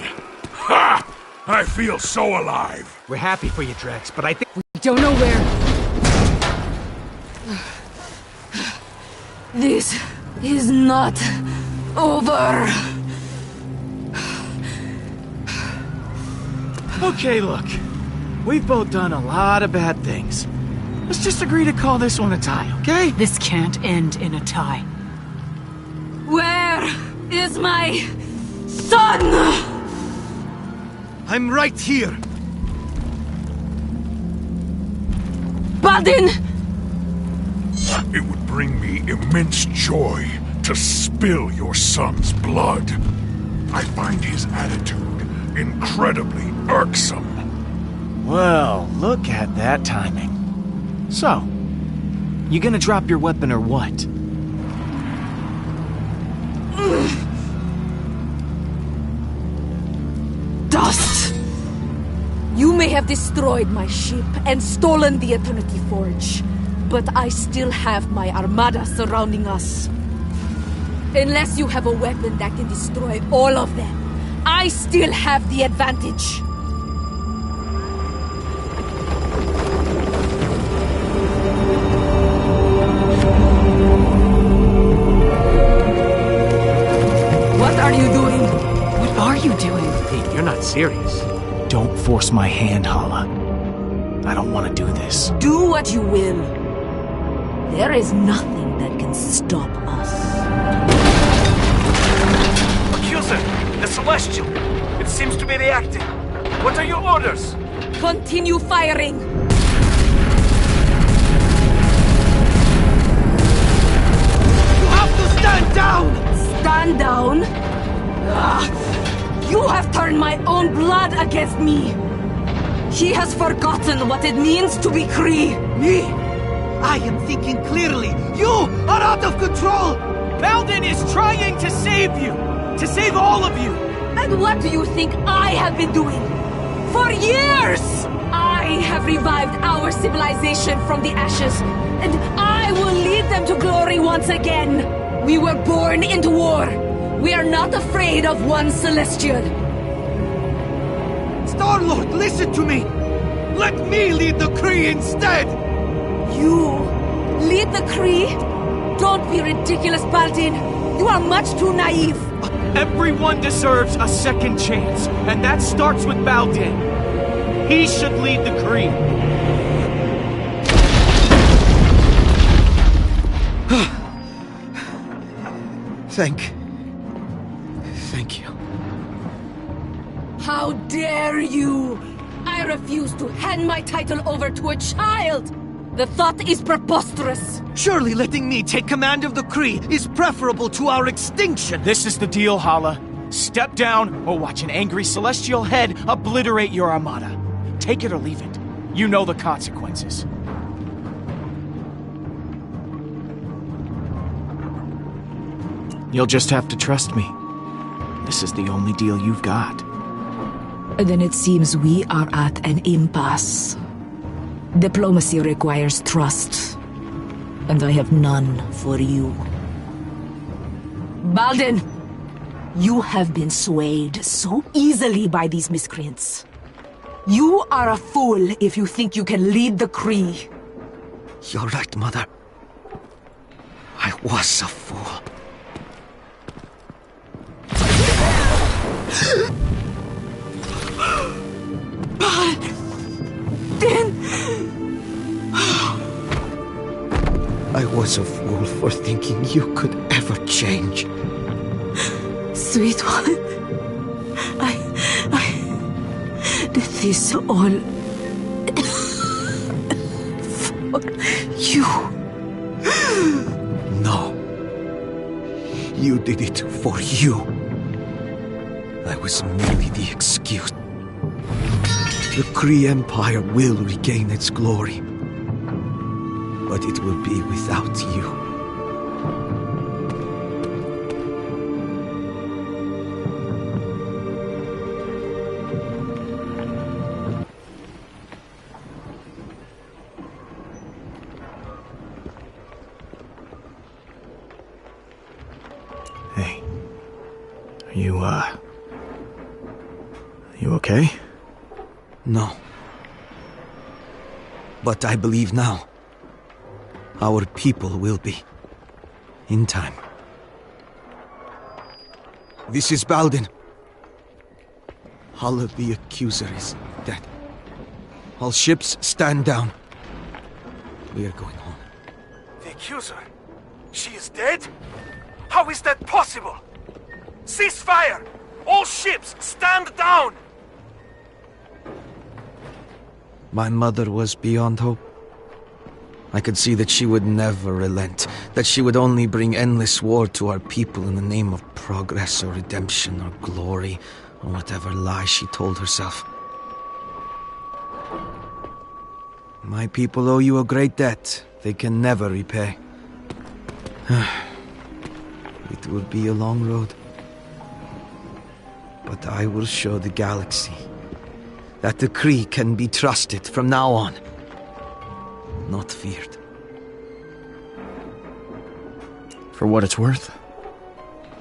Ha! I feel so alive. We're happy for you, Drax, but I think We don't know where. This is not over. Okay, look. We've both done a lot of bad things. Let's just agree to call this one a tie, okay? This can't end in a tie. Where is my son? I'm right here. Baldin! It would bring me immense joy to spill your son's blood. I find his attitude incredibly irksome. Well, look at that timing. So, you gonna drop your weapon or what? Dust! You may have destroyed my ship and stolen the Eternity Forge, but I still have my armada surrounding us. Unless you have a weapon that can destroy all of them, I still have the advantage. What are you doing? What are you doing? hey, you're not serious. Don't force my hand, Hala. I don't want to do this. Do what you will. There is nothing that can stop us. Accuser, the Celestial. It seems to be reacting. What are your orders? Continue firing! You have to stand down! Stand down? You have turned my own blood against me! He has forgotten what it means to be Kree! Me? I am thinking clearly. You are out of control! Baldin is trying to save you! To save all of you! And what do you think I have been doing? For years! I have revived our civilization from the ashes, and I will lead them to glory once again! We were born into war! We are not afraid of one Celestial! Star-Lord, listen to me! Let me lead the Kree instead! You lead the Kree? Don't be ridiculous, Baldin! You are much too naive! Everyone deserves a second chance, and that starts with Baldin. He should lead the Kree. Thank you. How dare you! I refuse to hand my title over to a child! The thought is preposterous! Surely letting me take command of the Kree is preferable to our extinction! This is the deal, Hala. Step down or watch an angry celestial head obliterate your armada. Take it or leave it. You know the consequences. You'll just have to trust me. This is the only deal you've got. Then it seems we are at an impasse. Diplomacy requires trust, and I have none for you. Baldin, you have been swayed so easily by these miscreants. You are a fool if you think you can lead the Kree. You're right, Mother. I was a fool. I was a fool for thinking you could ever change. Sweet one, I did this all for you. No. You did it for you. I was merely the excuse. The Kree Empire will regain its glory. But it will be without you. Hey, are You okay? No. But I believe now. Our people will be. In time. This is Baldin. Hala the Accuser is dead. All ships stand down. We are going home. The Accuser? She is dead? How is that possible? Cease fire! All ships, stand down! My mother was beyond hope. I could see that she would never relent, that she would only bring endless war to our people in the name of progress or redemption or glory, or whatever lie she told herself. My people owe you a great debt they can never repay. It will be a long road. But I will show the galaxy that the Kree can be trusted from now on. Not feared. For what it's worth,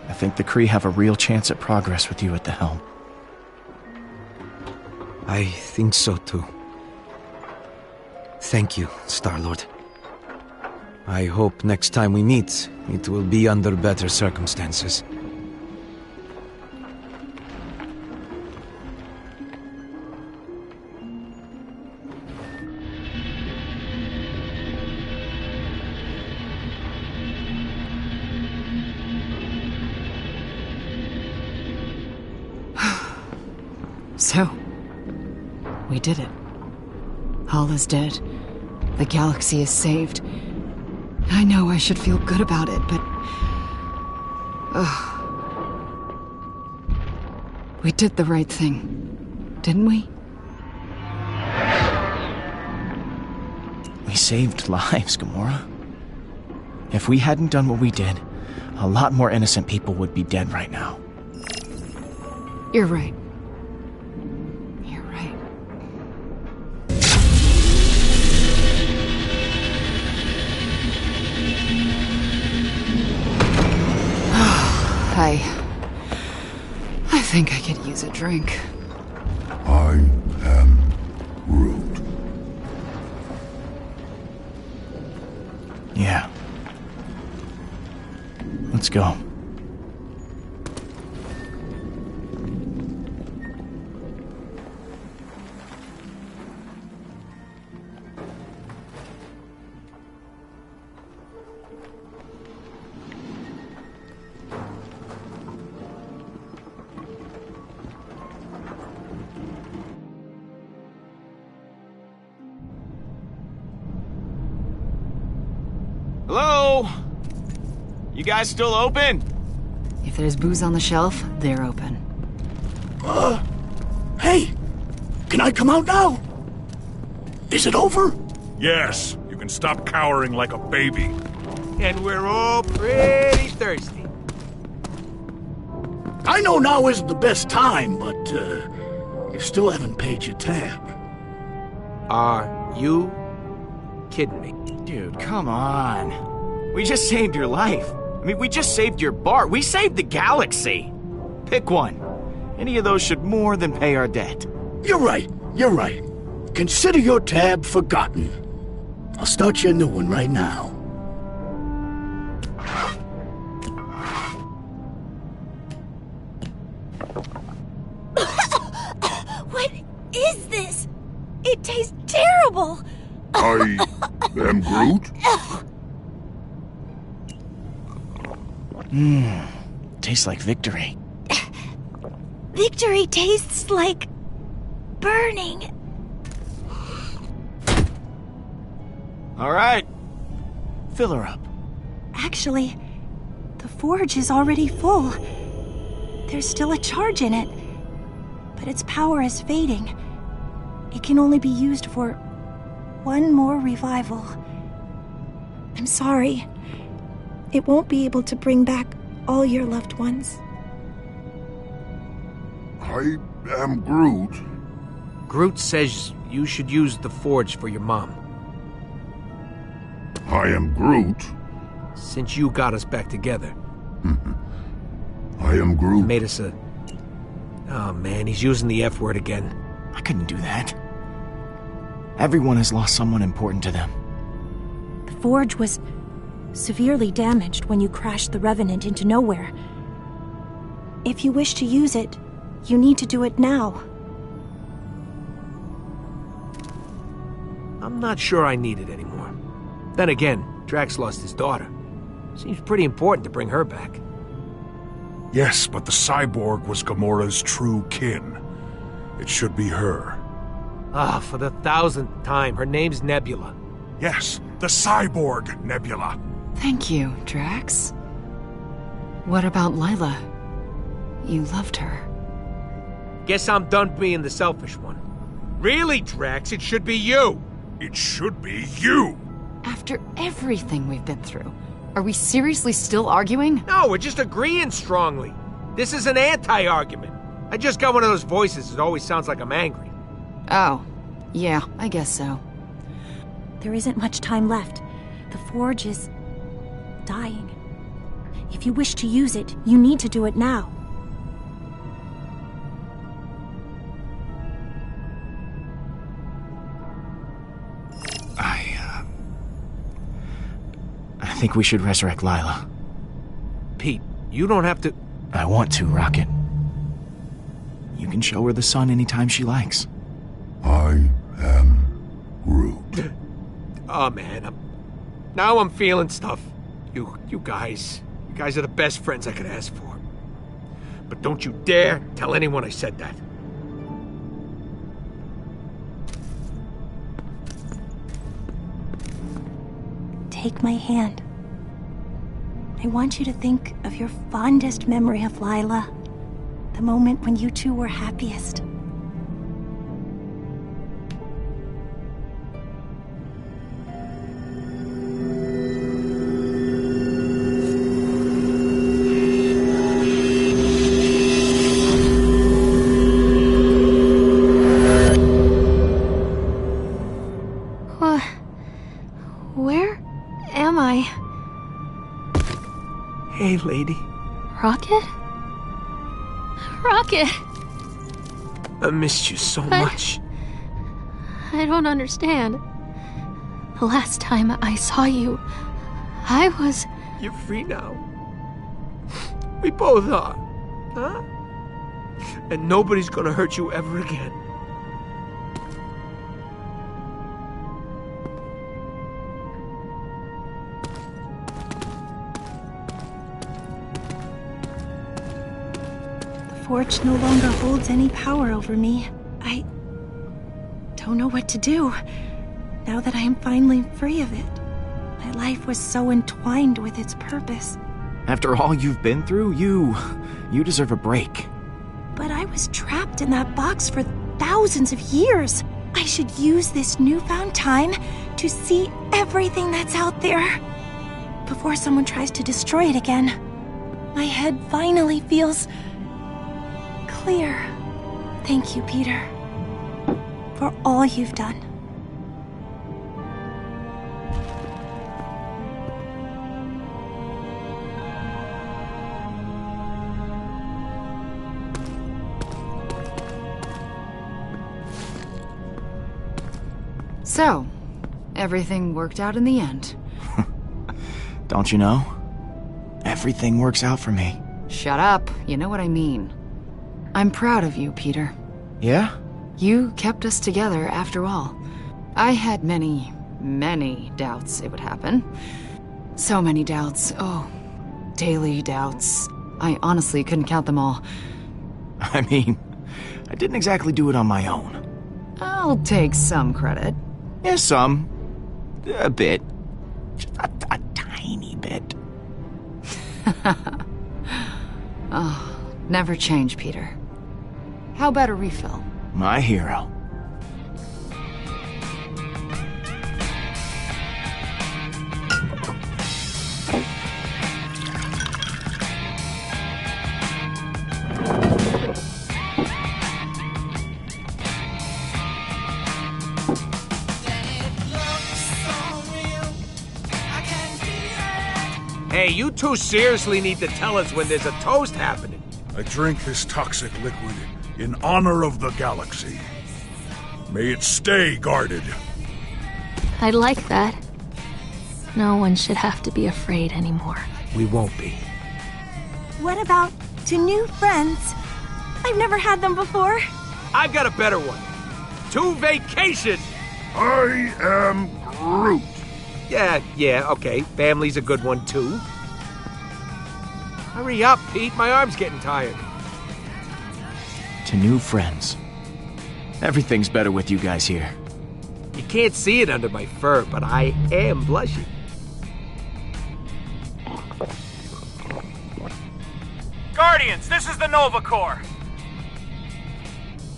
I think the Kree have a real chance at progress with you at the helm. I think so too. Thank you, Star-Lord. I hope next time we meet, it will be under better circumstances. So, we did it. Hala's dead. The galaxy is saved. I know I should feel good about it, but... We did the right thing, didn't we? We saved lives, Gamora. If we hadn't done what we did, a lot more innocent people would be dead right now. You're right. You're right. I think I could use a drink. I am Groot. Yeah. Let's go. Hello? You guys still open? If there's booze on the shelf, they're open. Hey! Can I come out now? Is it over? Yes, you can stop cowering like a baby. And we're all pretty thirsty. I know now isn't the best time, but, you still haven't paid your tab. Are you kidding me? Dude, come on. We just saved your life. I mean, we just saved your bar. We saved the galaxy. Pick one. Any of those should more than pay our debt. You're right. Consider your tab forgotten. I'll start you a new one right now. What is this? It tastes terrible! I am Groot? Tastes like victory. Victory tastes like... burning. All right. Fill her up. Actually, the forge is already full. There's still a charge in it, but its power is fading. It can only be used for one more revival. I'm sorry. It won't be able to bring back all your loved ones. I am Groot. Groot says you should use the forge for your mom. I am Groot. Since you got us back together. I am Groot. Made us a... Oh man, he's using the F word again. I couldn't do that. Everyone has lost someone important to them. The Forge was severely damaged when you crashed the Revenant into nowhere. If you wish to use it, you need to do it now. I'm not sure I need it anymore. Then again, Drax lost his daughter. Seems pretty important to bring her back. Yes, but the cyborg was Gamora's true kin. It should be her. Ah, for the 1000th time, her name's Nebula. Yes, the cyborg Nebula. Thank you, Drax. What about Lila? You loved her. Guess I'm done being the selfish one. Really, Drax, it should be you. It should be you. After everything we've been through, are we seriously still arguing? No, we're just agreeing strongly. This is an anti-argument. I just got one of those voices that always sounds like I'm angry. Oh, yeah, I guess so. There isn't much time left. The Forge is dying. If you wish to use it, you need to do it now. I think we should resurrect Lila. Pete, you don't have to... I want to, Rocket. You can show her the sun anytime she likes. I am Groot. Oh, man, now I'm feeling stuff. You guys are the best friends I could ask for. But don't you dare tell anyone I said that. Take my hand. I want you to think of your fondest memory of Lila. The moment when you two were happiest. Where am I? Hey, lady. Rocket? Rocket! I missed you so much. I don't understand. The last time I saw you, I was... You're free now. We both are. Huh? And nobody's gonna hurt you ever again. The Forge no longer holds any power over me. I don't know what to do, now that I am finally free of it. My life was so entwined with its purpose. After all you've been through, you deserve a break. But I was trapped in that box for thousands of years. I should use this newfound time to see everything that's out there before someone tries to destroy it again. My head finally feels clear. Thank you, Peter, for all you've done. So, everything worked out in the end. Don't you know? Everything works out for me. Shut up. You know what I mean. I'm proud of you, Peter. Yeah? You kept us together after all. I had many, many doubts it would happen. So many doubts. Oh, daily doubts. I honestly couldn't count them all. I mean, I didn't exactly do it on my own. I'll take some credit. Yeah, some. A bit. Just a tiny bit. Oh, never change, Peter. How about a refill? My hero. Hey, you two seriously need to tell us when there's a toast happening. I drink this toxic liquid in honor of the galaxy. May it stay guarded. I'd like that. No one should have to be afraid anymore. We won't be. What about to new friends? I've never had them before. I've got a better one. To vacation! I am Groot. Yeah, okay. Family's a good one, too. Hurry up, Pete. My arm's getting tired. To new friends. Everything's better with you guys here. You can't see it under my fur, but I am blushing. Guardians, this is the Nova Corps.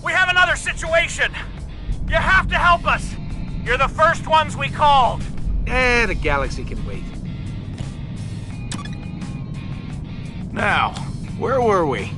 We have another situation. You have to help us. You're the first ones we called. The galaxy can wait. Now, where were we?